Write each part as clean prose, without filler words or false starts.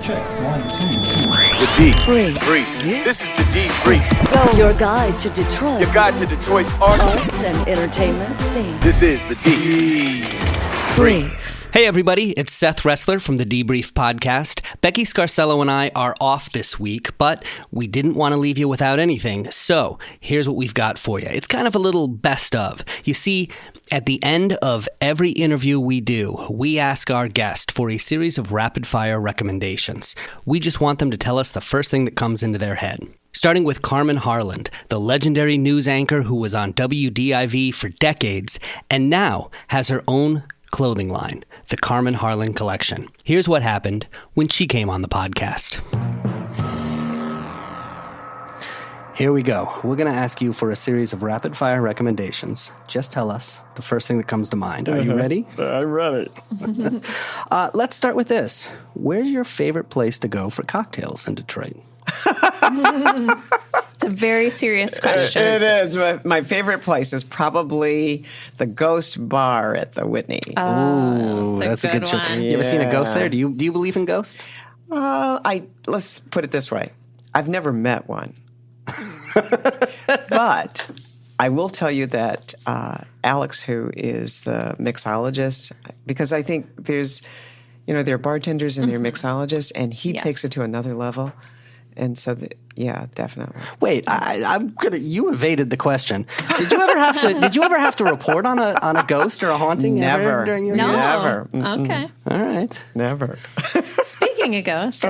Check. 1, 2, 3. The D. Brief. This is the D Brief. Your guide to Detroit. Your guide to Detroit's arts. And entertainment scene. This is the D. Brief. Hey everybody, it's Seth Ressler from the Debrief Podcast. Becky Scarcello and I are off this week, but we didn't want to leave you without anything, so here's what we've got for you. It's kind of a little best of. You see, at the end of every interview we do, we ask our guest for a series of rapid-fire recommendations. We just want them to tell us the first thing that comes into their head. Starting with Carmen Harlan, the legendary news anchor who was on WDIV for decades and now has her own clothing line, the Carmen Harlan Collection. Here's what happened when she came on the podcast. Here we go. We're going to ask you for a series of rapid-fire recommendations. Just tell us the first thing that comes to mind. Are you ready? I'm ready. Let's start with this. Where's your favorite place to go for cocktails in Detroit? It's a very serious question. It is. My favorite place is probably the Ghost Bar at the Whitney. Ooh, that's a good choice. one. You ever seen a ghost there? Do you believe in ghosts? Let's put it this way. I've never met one. But I will tell you that Alex, who is the mixologist, because I think there are bartenders and there are mixologists, and he takes it to another level. And so, yeah, definitely. Wait, you evaded the question. Did you ever have to report on a ghost or a haunting? Never. During your No. years? Never. Okay. All right. Never. Speaking of ghosts,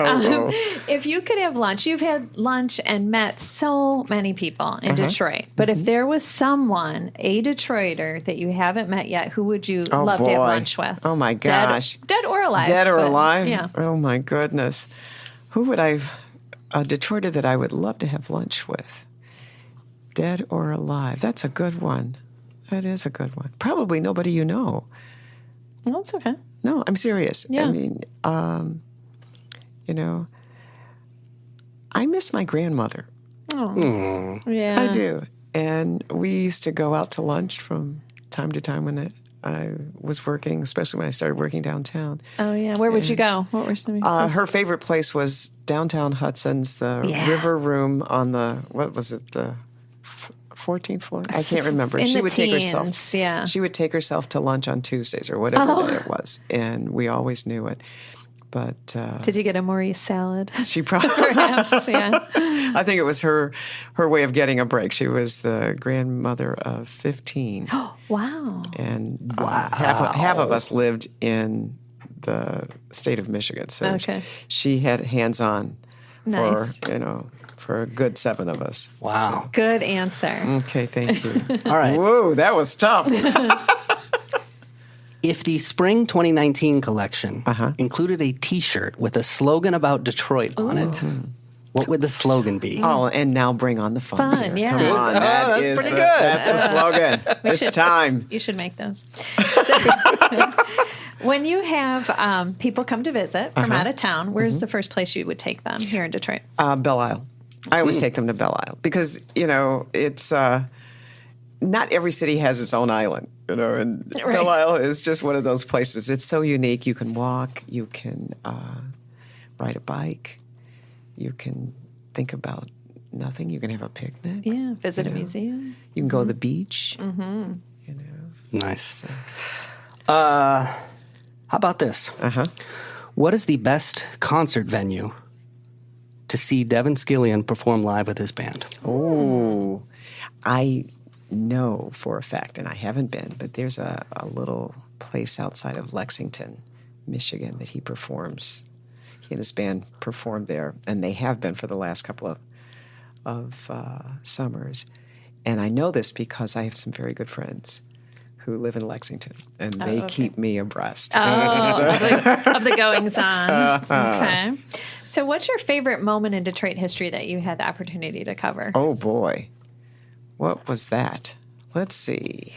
if you could have lunch, you've had lunch and met so many people in Detroit. But if there was someone, a Detroiter that you haven't met yet, who would you love to have lunch with? Oh, my gosh. Dead or alive. Dead or alive? Yeah. Oh, my goodness. Who would a Detroiter that I would love to have lunch with? Dead or alive? That's a good one. That is a good one. Probably nobody you know. Well, that's okay. No, I'm serious. Yeah. I mean, I miss my grandmother. Oh. Yeah. I do. And we used to go out to lunch from time to time when I was working, especially when I started working downtown. Oh, yeah. Where would you go? What were some Her favorite place was downtown Hudson's, the River Room on the 14th floor? I can't remember. In She the would take herself. teens, yeah. She would take herself to lunch on Tuesdays or whatever day it was, and we always knew it. But Did you get a Maurice salad? she probably, Perhaps, yeah. I think it was her way of getting a break. She was the grandmother of 15. Wow. And half of us lived in the state of Michigan. So she had hands-on Nice. for a good 7 of us. Wow. Good answer. Okay, thank you. All right. Whoa, that was tough. If the spring 2019 collection included a T-shirt with a slogan about Detroit on it, what would the slogan be? Oh, and now bring on the fun. Fun, yeah. Come on, that's pretty good. That's the slogan. It's time. You should make those. So, when you have people come to visit from out of town, where's the first place you would take them here in Detroit? Belle Isle. I always take them to Belle Isle because, it's not every city has its own island, and Belle Isle is just one of those places. It's so unique. You can walk, you can ride a bike, you can think about nothing. You can have a picnic. Yeah, visit a museum. You can go to the beach. Nice. How about this? What is the best concert venue to see Devin Scillian perform live with his band? Oh, I know for a fact, and I haven't been, but there's a little place outside of Lexington, Michigan, that he performs. He and his band perform there, and they have been for the last couple of summers. And I know this because I have some very good friends who live in Lexington, and they keep me abreast. Of the goings-on. Okay. So what's your favorite moment in Detroit history that you had the opportunity to cover? Oh, boy. What was that? Let's see.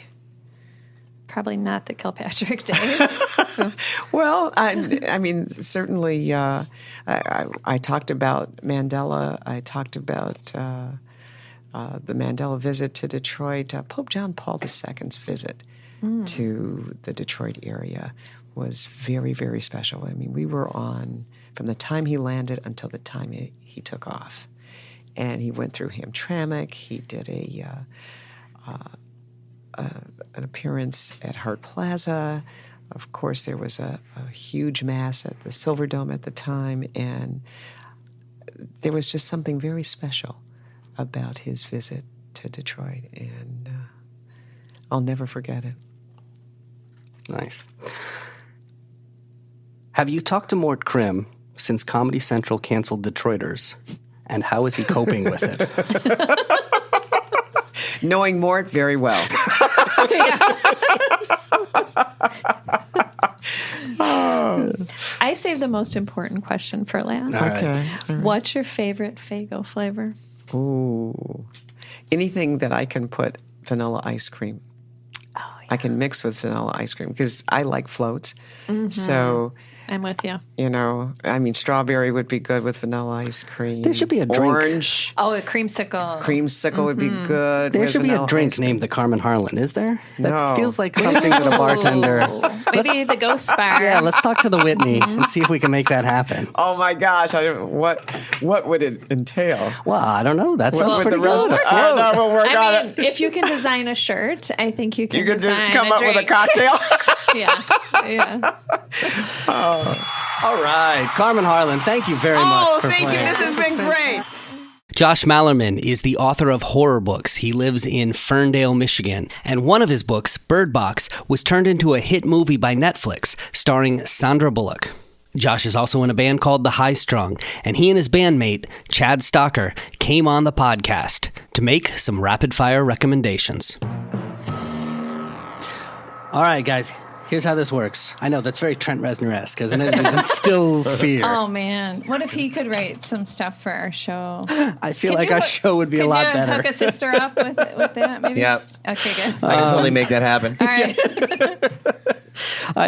Probably not the Kilpatrick days. Well, I mean, certainly I talked about Mandela. I talked about the Mandela visit to Detroit. Pope John Paul II's visit to the Detroit area was very, very special. I mean, we were on from the time he landed until the time he took off. And he went through Hamtramck. He did an appearance at Hart Plaza. Of course, there was a huge mass at the Silverdome at the time, and there was just something very special about his visit to Detroit, and I'll never forget it. Nice. Have you talked to Mort Krim since Comedy Central canceled Detroiters, and how is he coping with it? Knowing Mort very well. I saved the most important question for last. Okay. What's your favorite Faygo flavor? Ooh. Anything that I can put vanilla ice cream. Oh, yeah. I can mix with vanilla ice cream because I like floats. So, I'm with you. I mean, strawberry would be good with vanilla ice cream. There should be a drink. Orange. Oh, a creamsicle. Creamsicle would be good. There with should be a vanilla drink ice cream. named the Carmen Harlan, is there? That No. feels like something that a bartender... Maybe the Ghost Bar. Yeah, let's talk to the Whitney and see if we can make that happen. Oh my gosh! What would it entail? Well, I don't know. That sounds What would pretty the rest good. of it? I don't know. We'll work on I it. mean, if you can design a shirt, I think you can You could just design come a up with a drink. cocktail. Yeah. All right, Carmen Harlan, thank you very much for thank playing. you. This has been great. Josh Malerman is the author of horror books. He lives in Ferndale, Michigan. And one of his books, Bird Box, was turned into a hit movie by Netflix, starring Sandra Bullock. Josh is also in a band called The High Strung, and he and his bandmate, Chad Stocker, came on the podcast to make some rapid-fire recommendations. All right, guys. Here's how this works. I know, that's very Trent Reznor-esque, isn't it? It instills fear. Oh, man. What if he could write some stuff for our show? I feel Can like you our show would be a lot Can you better. hook a sister up with that, maybe? Yep. Okay, good. I can totally make that happen. All right.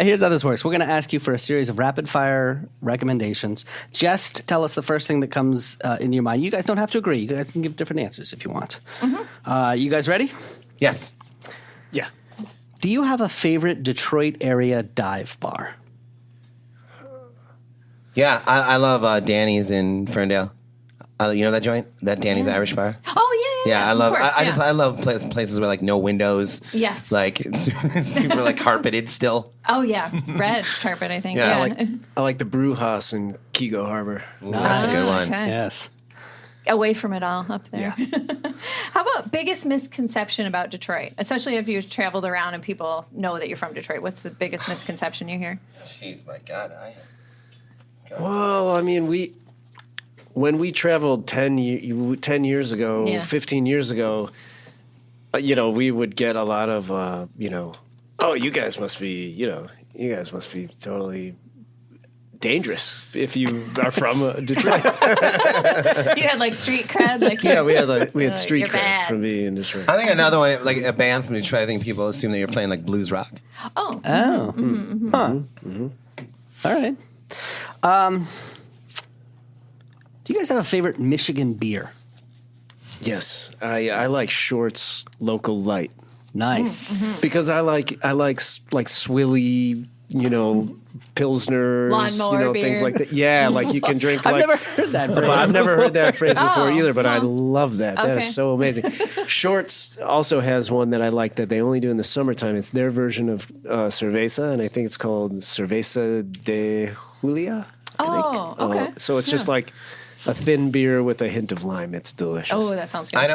Here's how this works. We're going to ask you for a series of rapid-fire recommendations. Just tell us the first thing that comes in your mind. You guys don't have to agree. You guys can give different answers if you want. You guys ready? Yes. Yeah. Do you have a favorite Detroit area dive bar? Yeah, I love Danny's in Ferndale. You know that joint? That Danny's Irish Bar? Oh, yeah. Yeah, I love. Of course, I love places with like no windows. Yes. Like it's super like carpeted still. Oh, yeah. Red carpet, I think. Yeah, Yeah. I like the Brew House in Kego Harbor. That's a good one. Okay. Yes. Away from it all up there. How about biggest misconception about Detroit? Especially if you've traveled around and people know that you're from Detroit. What's the biggest misconception you hear? Jeez, my God. Well, I mean, when we traveled 10 years ago, Yeah. 15 years ago, we would get a lot of, oh, you guys must be totally dangerous if you are from Detroit. You had like street cred? Like Yeah, we had street You're cred bad. from being in Detroit. I think another one, like a band from Detroit. I think people assume that you're playing like blues rock. Oh. Oh. Huh. All right. Do you guys have a favorite Michigan beer? Yes, I like Short's Local Light Nice. because I like swilly, pilsners, Lawnmower things beer. like that. Yeah, like you can drink. I've like, never heard that phrase. I've never heard that phrase before Oh, either, but I well, love that. That okay. is so amazing. Shorts also has one that I like that they only do in the summertime. It's their version of cerveza, and I think it's called Cerveza de Julia. Oh, okay. So it's just like a thin beer with a hint of lime. It's delicious. Oh, that sounds good. I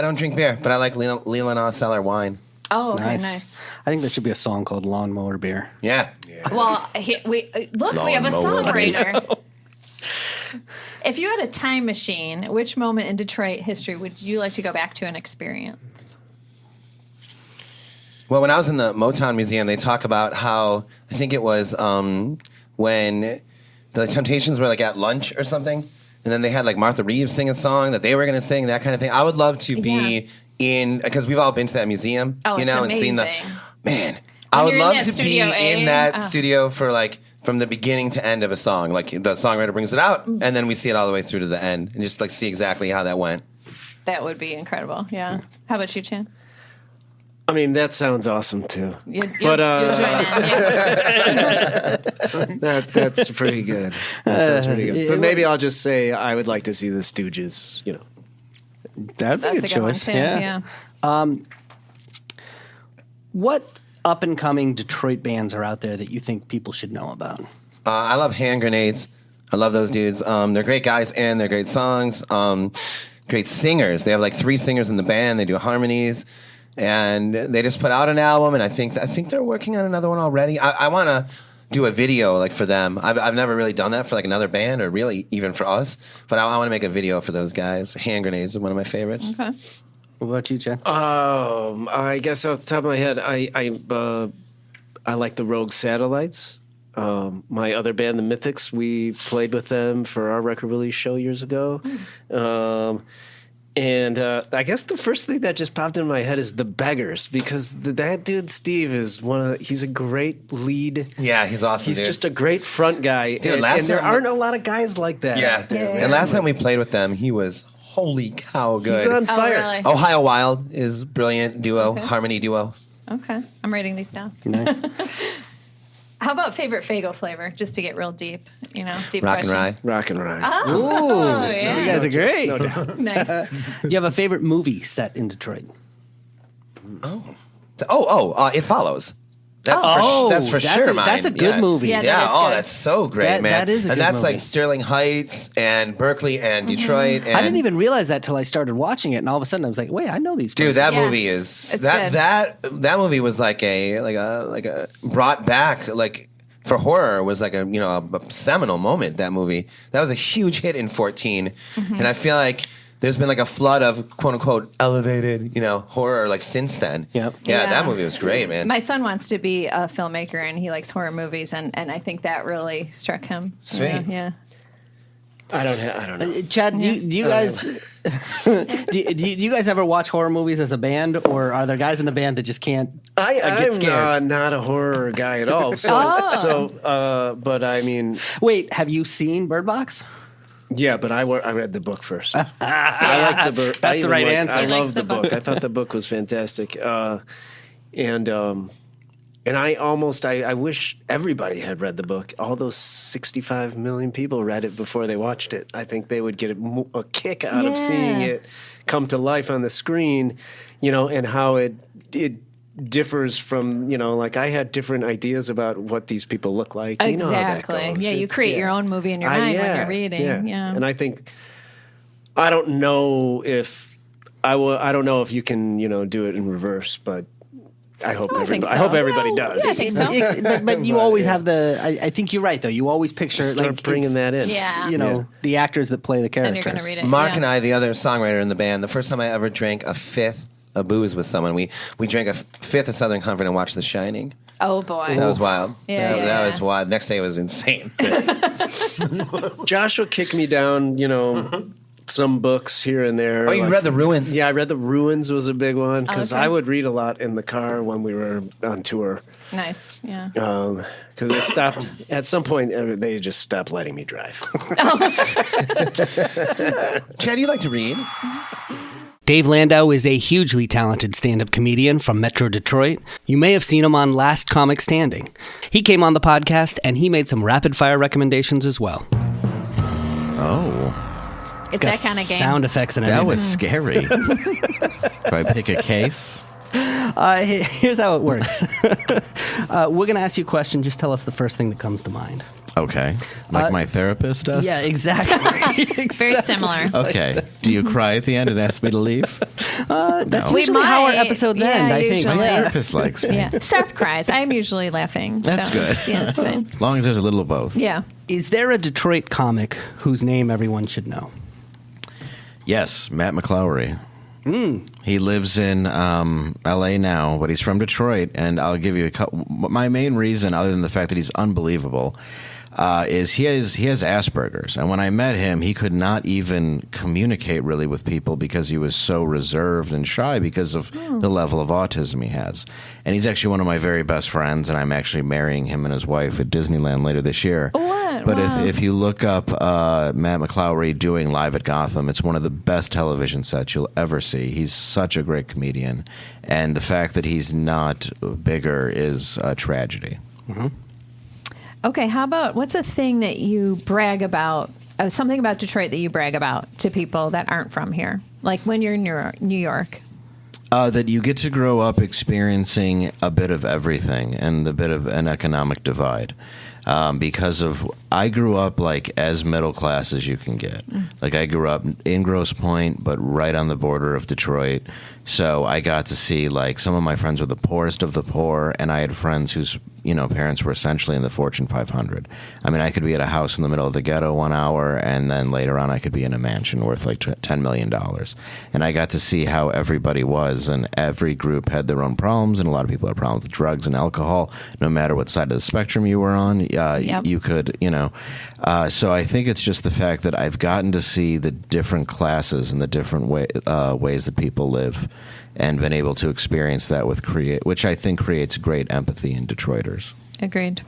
don't drink beer, but I like Leelanau Cellar wine. Oh, okay, nice. I think there should be a song called Lawnmower Beer. Yeah. Well, we have a songwriter. If you had a time machine, which moment in Detroit history would you like to go back to and experience? Well, when I was in the Motown Museum, they talk about how I think it was when the Temptations were like at lunch or something, and then they had like Martha Reeves sing a song that they were going to sing, that kind of thing. I would love to be in, because we've all been to that museum, Oh, it's and seen the amazing. man. I would you're in love that to be Studio A, in that oh. studio for like from the beginning to end of a song. Like the songwriter brings it out, and then we see it all the way through to the end, and just like see exactly how that went. That would be incredible. Yeah. How about you, Chan? I mean, that sounds awesome too. You'll But, join in. Yeah. That's pretty good. That sounds pretty good. But maybe I'll just say I would like to see the Stooges. That'd be That's a good one too. Yeah. What up and coming Detroit bands are out there that you think people should know about? I love Hand Grenades. I love those dudes. They're great guys and they're great songs. Great singers. They have like 3 singers in the band. They do harmonies, and they just put out an album. And I think they're working on another one already. I want to do a video like for them. I've never really done that for like another band or really even for us. But I want to make a video for those guys. Hand Grenades are one of my favorites. Okay. What about you, Chad? I guess off the top of my head, I like the Rogue Satellites. My other band, the Mythics, we played with them for our record release show years ago. And I guess the first thing that just popped in my head is the Beggars, because that dude Steve is he's a great lead. Yeah, he's awesome. He's dude. just a great front guy. Dude, and there aren't a lot of guys like that. Yeah. out there, man. And last time we played with them, he was holy cow good. He's on fire. really? Ohio Wild is brilliant duo, harmony duo. Okay. I'm writing these down. Nice. How about favorite Faygo flavor? Just to get real deep, deep Rock and question. Rye. Rock and Rye. Oh, yeah. You guys are great. Nice. Do you have a favorite movie set in Detroit? It Follows. That's for sure mine. That's a good movie. Yeah, that is good. That's so great, That- man. that is a and good that's movie. like Sterling Heights and Berkeley and Detroit. And I didn't even realize that till I started watching it, and all of a sudden I was like, "Wait, I know these." Dude, places. that Yes. movie is It's that movie was like a brought back like for horror was like a seminal moment. That movie that was a huge hit in 2014, and I feel like there's been like a flood of quote unquote elevated horror like since then. Yep. Yeah, Yeah. that movie was great, man. My son wants to be a filmmaker, and he likes horror movies, and I think that really struck him. Sweet. Yeah. I don't know. Chad, do you guys do you guys ever watch horror movies as a band, or are there guys in the band that just can't get I'm scared? not a horror guy at all. But I mean, Wait, have you seen Bird Box? yeah, but I read the book first. I like the book. That's the right answer. I He love likes the the book. book. I thought the book was fantastic. And I almost, I wish everybody had read the book. All those 65 million people read it before they watched it. I think they would get a kick out of seeing Yeah. it come to life on the screen, and how it differs from, like I had different ideas about what these people look like. You know how that Exactly. goes. Yeah, you create your own movie in your mind when you're reading. Yeah. And I think, I don't know if you can, do it in reverse, but I hope I think everybody, I hope so. everybody does. Yeah, I think so. But you always have I think you're right though. You always picture Start like bringing it's, that in. Yeah. the actors that play the Then characters. you're going to read it. Mark yeah. and I, the other songwriter in the band, the first time I ever drank a fifth of booze with someone, we drank a fifth of Southern Comfort and watched The Shining. Oh, boy. That was wild. Yeah, that was wild. Next day was insane. Josh will kick me down, some books here and there. Oh, you read The Ruins? Yeah, I read The Ruins was a big one because Okay. I would read a lot in the car when we were on tour. Nice. Yeah. Because they stopped at some point. They just stopped letting me drive. Chad, you like to read? Dave Landau is a hugely talented stand-up comedian from Metro Detroit. You may have seen him on Last Comic Standing. He came on the podcast, and he made some rapid-fire recommendations as well. Oh, It's that kind of game. Sound effects and that everything. was scary. Do I pick a case? Here's how it works. We're going to ask you a question. Just tell us the first thing that comes to mind. Okay. Like my therapist does? Yeah, exactly. Very similar. Okay. Do you cry at the end and ask me to leave? That's We usually how our might. episodes Yeah, end, I think. usually. My Yeah. therapist likes me. Yeah. Seth cries. I'm usually laughing. That's so, good. Yeah, that's fine. As long as there's a little of both. Yeah. Is there a Detroit comic whose name everyone should know? Yes, Matt McClowery. He lives in L.A. now, but he's from Detroit, and I'll give you my main reason, other than the fact that he's unbelievable. is he has Asperger's, and when I met him, he could not even communicate really with people because he was so reserved and shy because of the level of autism he has. And he's actually one of my very best friends, and I'm actually marrying him and his wife at Disneyland later this year. What? But Wow. if you look up Matt McClowry doing Live at Gotham, it's one of the best television sets you'll ever see. He's such a great comedian, and the fact that he's not bigger is a tragedy. Okay, how about what's a thing that you brag about, something about Detroit that you brag about to people that aren't from here? Like when you're in New York. That you get to grow up experiencing a bit of everything and a bit of an economic divide. Because I grew up like as middle class as you can get. Like I grew up in Grosse Pointe, but right on the border of Detroit. So I got to see like some of my friends were the poorest of the poor, and I had friends whose parents were essentially in the Fortune 500. I mean, I could be at a house in the middle of the ghetto 1 hour, and then later on I could be in a mansion worth like $10 million. And I got to see how everybody was, and every group had their own problems, and a lot of people had problems with drugs and alcohol. No matter what side of the spectrum you were on, you could, So I think it's just the fact that I've gotten to see the different classes and the different ways that people live, and been able to experience that which I think creates great empathy in Detroiters. Agreed.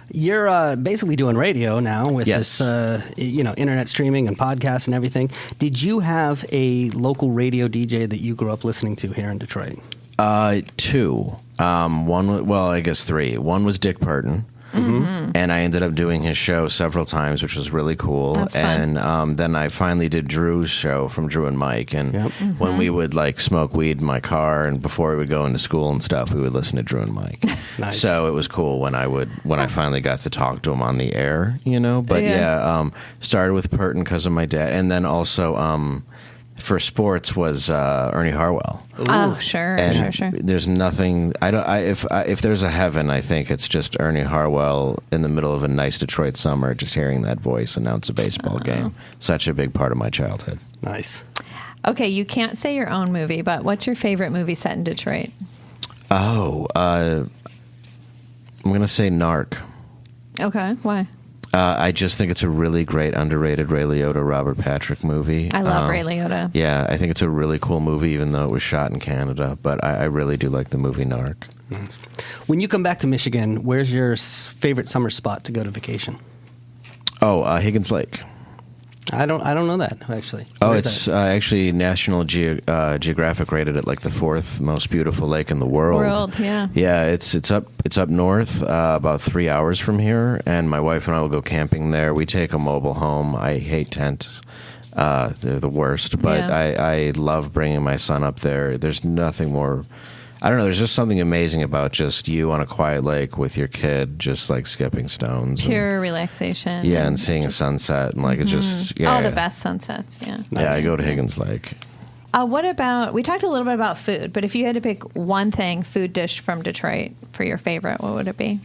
You're basically doing radio now with this, internet streaming and podcasts and everything. Did you have a local radio DJ that you grew up listening to here in Detroit? 2. I guess 3. One was Dick Parton. And I ended up doing his show several times, which was really cool. That's fun. And then I finally did Drew's show from Drew and Mike. And when we would like smoke weed in my car, and before we would go into school and stuff, we would listen to Drew and Mike. Nice. So it was cool when I finally got to talk to him on the air, But started with Parton because of my dad, and then also for sports was Ernie Harwell. Oh, sure. There's nothing. If there's a heaven, I think it's just Ernie Harwell in the middle of a nice Detroit summer, just hearing that voice announce a baseball game. Such a big part of my childhood. Nice. Okay, you can't say your own movie, but what's your favorite movie set in Detroit? I'm gonna say Narc. Okay, why? I just think it's a really great, underrated Ray Liotta, Robert Patrick movie. I love Ray Liotta. Yeah, I think it's a really cool movie, even though it was shot in Canada. But I really do like the movie Narc. Nice. When you come back to Michigan, where's your favorite summer spot to go to vacation? Higgins Lake. I don't know that, actually. Oh, Where it's is that? actually National Geographic rated it like the 4th most beautiful lake in the world. Yeah. Yeah, it's up north, about 3 hours from here, and my wife and I will go camping there. We take a mobile home. I hate tents. They're the worst, but I love bringing my son up there. There's nothing more... I don't know, there's just something amazing about just you on a quiet lake with your kid, just like skipping stones. Pure relaxation. Yeah, and seeing a sunset, and like it's just... the best sunsets, yeah. Yeah, I go to Higgins Lake. What about, we talked a little bit about food, but if you had to pick one thing, food dish from Detroit for your favorite, what would it be?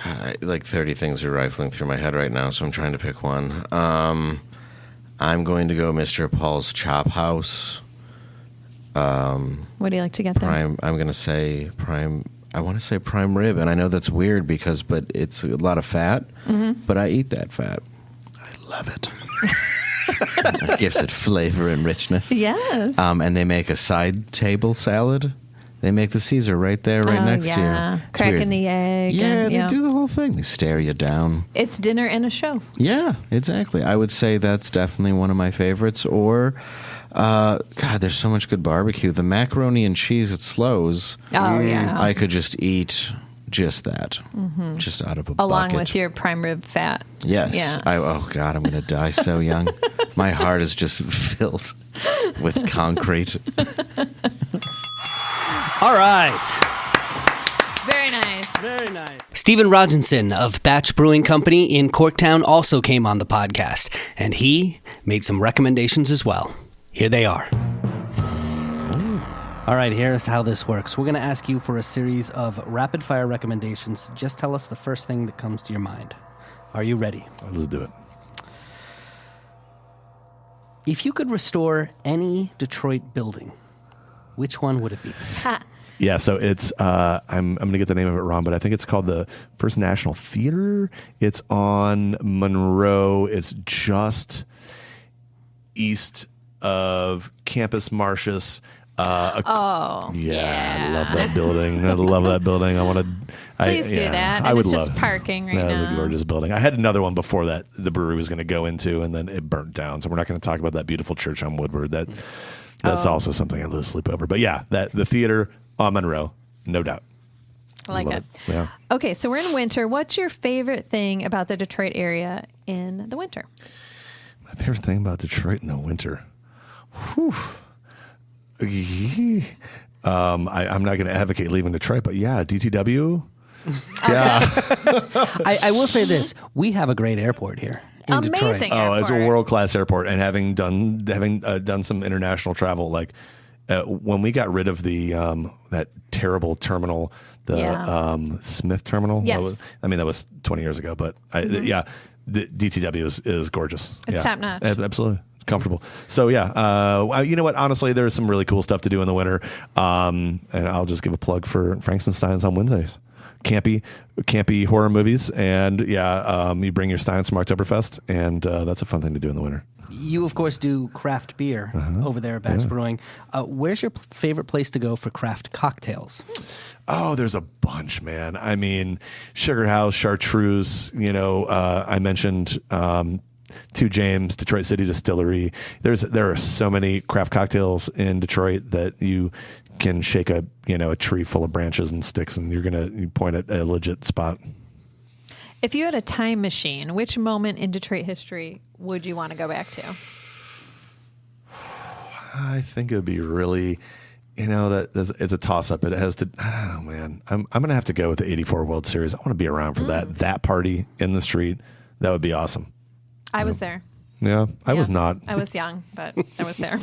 God, like 30 things are rifling through my head right now, so I'm trying to pick one. I'm going to go Mr. Paul's Chop House. What do you like to get there? I'm going to say prime. I want to say prime rib, and I know that's weird but it's a lot of fat. But I eat that fat. I love it. It gives it flavor and richness. Yes. And they make a side table salad. They make the Caesar right there, next to you. It's Cracking weird. the egg. Yeah, and, they do the whole thing. They stare you down. It's dinner and a show. Yeah, exactly. I would say that's definitely one of my favorites. Or, God, there's so much good barbecue. The macaroni and cheese at Slows. Oh, yeah. I could just eat just that, just out of a Along bucket. with your prime rib fat. Yes. Yes. Oh, God, I'm going to die so young. My heart is just filled with concrete. All right. Very nice. Very nice. Stephen Roginson of Batch Brewing Company in Corktown also came on the podcast, and he made some recommendations as well. Here they are. All right, here's how this works. We're going to ask you for a series of rapid-fire recommendations. Just tell us the first thing that comes to your mind. Are you ready? Let's do it. If you could restore any Detroit building, which one would it be? Yeah, so it's I'm going to get the name of it wrong, but I think it's called the First National Theater. It's on Monroe. It's just east of Campus Martius. Yeah. I love that building. I love that building. Please do that. I And would it's love just parking right That was a now. gorgeous building. I had another one before that the brewery was going to go into, and then it burnt down. So we're not going to talk about that beautiful church on Woodward. That's also something I lose sleep over. But yeah, the theater on Monroe, no doubt. I like Love it. Yeah. Okay, so we're in winter. What's your favorite thing about the Detroit area in the winter? My favorite thing about Detroit in the winter. Whew. I'm not going to advocate leaving Detroit, but yeah, DTW. Yeah. I will say this: we have a great airport here in Detroit. Amazing. Oh, it's a airport. world-class airport, and having done some international travel, like when we got rid of the that terrible terminal, the Smith terminal. Yes. That was 20 years ago, but the DTW is gorgeous. It's top-notch. Absolutely. Comfortable. So yeah, you know what? Honestly, there's some really cool stuff to do in the winter. And I'll just give a plug for Frankenstein's on Wednesdays. Campy horror movies, and you bring your Steins from Oktoberfest, and that's a fun thing to do in the winter. You, of course, do craft beer over there at Batch Brewing. Where's your favorite place to go for craft cocktails? Oh, there's a bunch, man. I mean, Sugar House, Chartreuse. I mentioned Two James, Detroit City Distillery. There are so many craft cocktails in Detroit that you can shake a tree full of branches and sticks, and you point at a legit spot. If you had a time machine, which moment in Detroit history would you want to go back to? I think it would be really, it's a toss up. It has to. Oh man, I'm going to have to go with the '84 World Series. I want to be around for that party in the street. That would be awesome. I was there. Yeah, I was not. I was young, but I was there.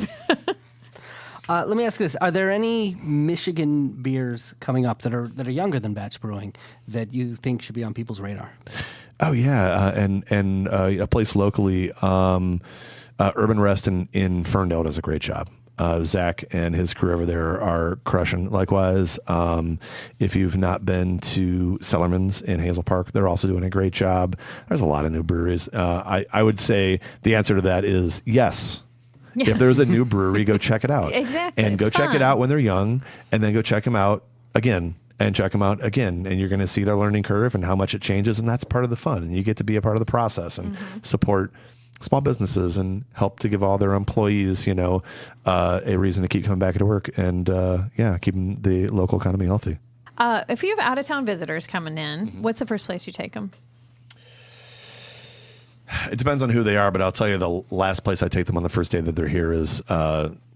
Let me ask this: are there any Michigan beers coming up that are younger than Batch Brewing that you think should be on people's radar? Oh yeah, and a place locally, Urban Rest in Ferndale does a great job. Zach and his crew over there are crushing. Likewise, if you've not been to Sellerman's in Hazel Park, they're also doing a great job. There's a lot of new breweries. I would say the answer to that is yes. Yes. If there's a new brewery, go check it out. Exactly. And go It's check fun. it out when they're young, and then go check them out again. And check them out again, and you're going to see their learning curve and how much it changes, and that's part of the fun. And you get to be a part of the process and support small businesses and help to give all their employees, a reason to keep coming back to work and keeping the local economy healthy. If you have out-of-town visitors coming in, what's the first place you take them? It depends on who they are, but I'll tell you the last place I take them on the first day that they're here is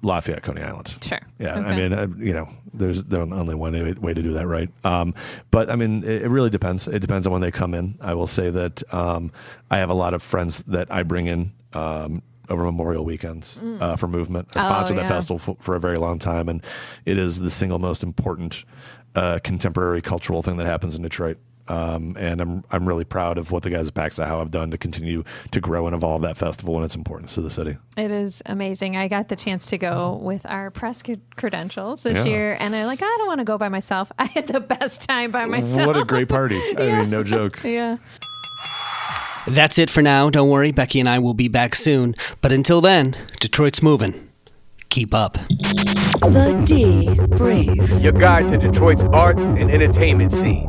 Lafayette, Coney Island. Sure. Yeah, Okay. I mean, there's only one way to do that, right? But I mean, it really depends. It depends on when they come in. I will say that I have a lot of friends that I bring in over Memorial weekends for Movement. I sponsored that festival for a very long time, and it is the single most important contemporary cultural thing that happens in Detroit. And I'm really proud of what the guys at Pax How have done to continue to grow and evolve that festival and its importance to the city. It is amazing. I got the chance to go with our press credentials this year, and I don't want to go by myself. I had the best time by myself. What a great party. I mean, no joke. Yeah. That's it for now. Don't worry, Becky and I will be back soon. But until then, Detroit's moving. Keep up. The D Brief. Your guide to Detroit's arts and entertainment scene.